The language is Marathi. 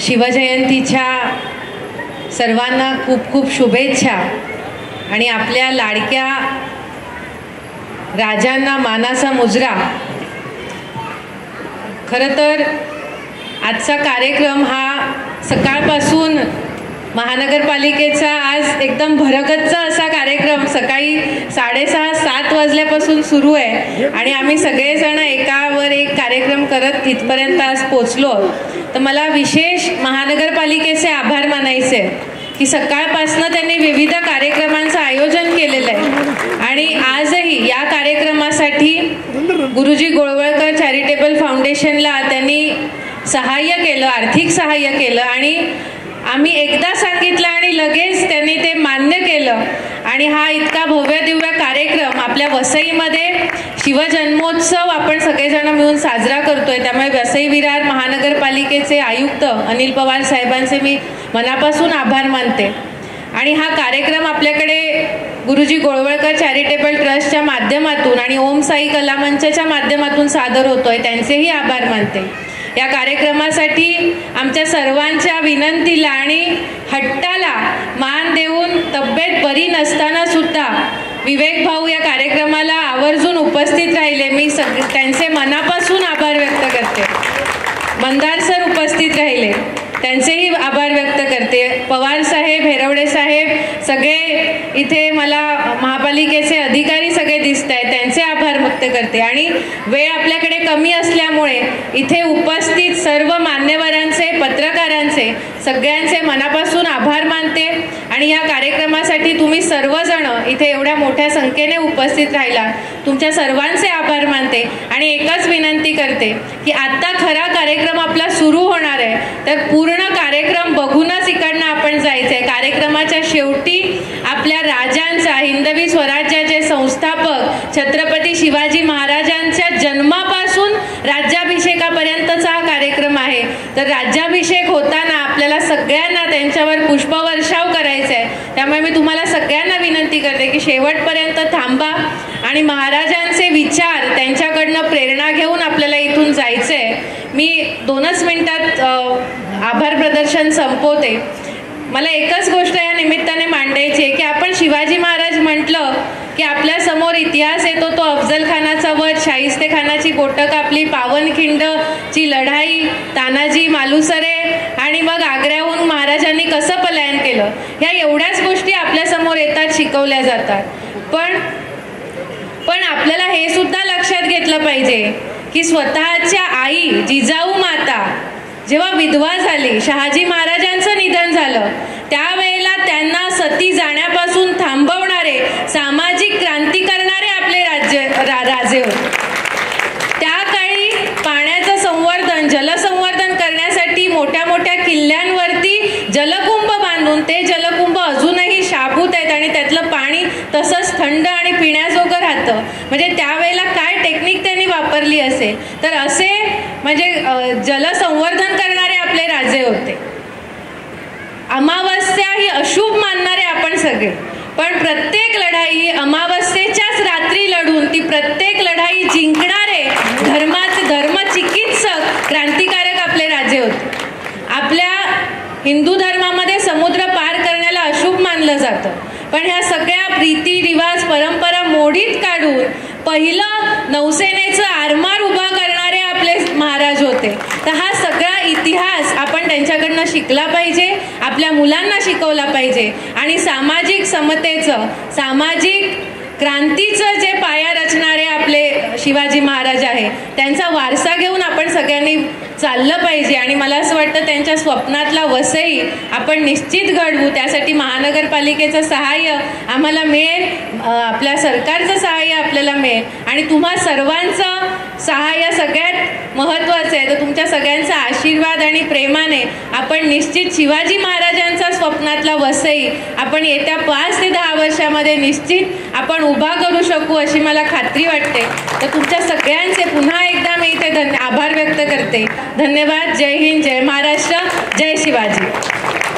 शिवजयंतीच्या सर्वांना खूप खूप शुभेच्छा आणि आपल्या लाडक्या राजांना मानाचा मुजरा। खरं तर आजचा कार्यक्रम हा सकाळपासून महानगरपालिकेचा आज एकदम भरगच्च असा कार्यक्रम सकाळी 6:30-7 वाजल्यापासून सुरू आहे आणि आम्ही सगळेजण एकावर एक कार्यक्रम करत इथपर्यंत आज पोचलो। तर मला विशेष महानगरपालिकेचे आभार मानायचे की सकाळपासून त्यांनी विविध कार्यक्रमांचं आयोजन केलेलं आहे आणि आजही या कार्यक्रमासाठी गुरुजी गोळवळकर चॅरिटेबल फाउंडेशनला त्यांनी सहाय्य केलं, आर्थिक सहाय्य केलं आणि आम्ही एकदा सांगितलं आणि लगेच त्यांनी ते मान्य केलं आणि हा इतका भव्य दिव्य कार्यक्रम आपल्या वसईमध्ये शिवजन्मोत्सव आपण सगळेजण मिळून साजरा करतोय। त्यामुळे वसई विरार महानगरपालिकेचे आयुक्त अनिल पवार साहेबांचे मी मनापासून आभार मानते आणि हा कार्यक्रम आपल्याकडे गुरुजी गोळवळकर चॅरिटेबल ट्रस्टच्या माध्यमातून आणि ओम साई कला मंचच्या माध्यमातून सादर होतोय, त्यांचेही आभार मानते। या कार्यक्रमासाठी आमच्या सर्वांच्या विनंतीला आणि हट्टाला मान देऊन तब्येत बरी नसताना सुद्धा विवेक भाऊ या कार्यक्रमाला आवर्जून उपस्थित राहिले, मी त्यांचे मनापासून आभार व्यक्त करते। मंदार सर उपस्थित राहिले, त्यांचेही आभार व्यक्त करते। पवार साहेब, हेरवडे साहेब, सगळे इथे मला महापालिकेचे अधिकारी सगळे दिसत आहेत, त्यांचे आभार व्यक्त करते आणि वेळ आपल्याकडे कमी असल्यामुळे इथे उपस्थित सर्व मान्यवरांचे, पत्रकारांचे सगळ्यांचे मनापासून आभार मानते आणि या कार्यक्रमासाठी तुम्ही सर्वजण इथे एवढ्या मोठ्या संख्येने उपस्थित राहिला, तुमच्या सर्वांचे आभार मानते आणि एकच विनंती करते की आता खरा कार्यक्रम आपला सुरू होणार आहे तर पूर्ण कार्यक्रम बघूनच इकडनं आपण जायचंय। कार्यक्रमाच्या शेवटी आपल्या राजांचा, हिंदवी स्वराज्याचे संस्थापक छत्रपती शिवाजी महाराजांच्या जन्मापासून राज्याभिषेकापर्यंतचा हा कार्यक्रम आहे। तर राज्याभिषेक होताना आपल्याला सगळ्यांना त्यांच्यावर पुष्पवर्षाव करायचा आहे, त्यामुळे मी तुम्हाला सगळ्यांना विनंती करते की शेवटपर्यंत थांबा आणि महाराजांचे विचार, त्यांच्याकडनं प्रेरणा घेऊन आपल्याला इथून जायचंय। मी 2च मिनिटात आभार प्रदर्शन संपवते। मला एकच गोष्ट या निमित्ताने मांडायची आहे की आपण शिवाजी महाराज म्हटलं की आपल्या समोर इतिहास येतो तो अफजल खानाचा वध, शाहिस्तेखानाची बोटं कापली, पावनखिंडची लढाई, तानाजी मालुसरे आणि मग आग्र्याहून महाराजांनी कसं पलायन केलं, ह्या एवढ्याच गोष्टी आपल्या समोर येतात, शिकवल्या जातात। पण आपल्याला हे सुद्धा लक्षात घेतलं पाहिजे की स्वतःच्या आई जिजाऊ माता जेव्हा विधवा झाली, शहाजी महाराजांचं निधन झालं, त्यावेळेला त्यांना सती जाण्यापासून थांबवणारे, सामाजिक क्रांती करणारे आपले राजे होते। त्या काळी पाण्याचं संवर्धन, जलसंवर्धन करण्यासाठी मोठ्या मोठ्या किल्ल्यांवरती जलकुंभ बांधून ते जलकुंभ अजूनही शाबूत आहेत आणि त्यातलं पाणी तसंच थंड आणि पिण्याजोगं राहतं। म्हणजे त्यावेळेला काय टेक्निक त्यांनी वापरली असेल, तर असे म्हणजे जलसंवर्धन करणारे आपले राजे होते। अमावस्या ही अशुभ मानणारे आपण सगळे, पण प्रत्येक लढाई अमावस्येच्याच रात्री लढून ती प्रत्येक लढाई जिंकणारे धर्मचिकित्सक, क्रांतिकारक आपले राजे होते। आपल्या हिंदू धर्मामध्ये समुद्र पार करण्याला अशुभ मानलं जातं, पण ह्या सगळ्या रीती रिवाज परंपरा मोडीत काढून पहिलं नौसेनेचं आरमार उभा करणारे आपले महाराज होते। तर हा सगळा इतिहास आपण त्यांच्याकडनं शिकला पाहिजे, आपल्या मुलांना शिकवला पाहिजे आणि सामाजिक समतेचं, सामाजिक क्रांतीचं जे पाया रचणारे आपले शिवाजी महाराज आहे त्यांचा वारसा घेऊन आपण सगळ्यांनी चाललं पाहिजे आणि मला असं वाटतं त्यांच्या स्वप्नातला वसई आपण निश्चित घडवू। त्यासाठी महानगरपालिकेचं सहाय्य आम्हाला मिळेल, आपल्या सरकारचं सहाय्य आपल्याला मिळेल आणि तुम्हा सर्वांचं सहाय्य सगळ्यात महत्त्वाचं आहे। तर तुमच्या सगळ्यांचा आशीर्वाद आणि प्रेमाने आपण निश्चित शिवाजी महाराजांचा स्वप्नातला वसई आपण येत्या 5 ते 10 वर्षामध्ये निश्चित आपण उभा करू शकू अशी मला खात्री वाटते। तर तुमच्या सगळ्यांचे पुन्हा एकदा मी इथे आभार व्यक्त करते। धन्यवाद। जय हिंद, जय महाराष्ट्र, जय शिवाजी।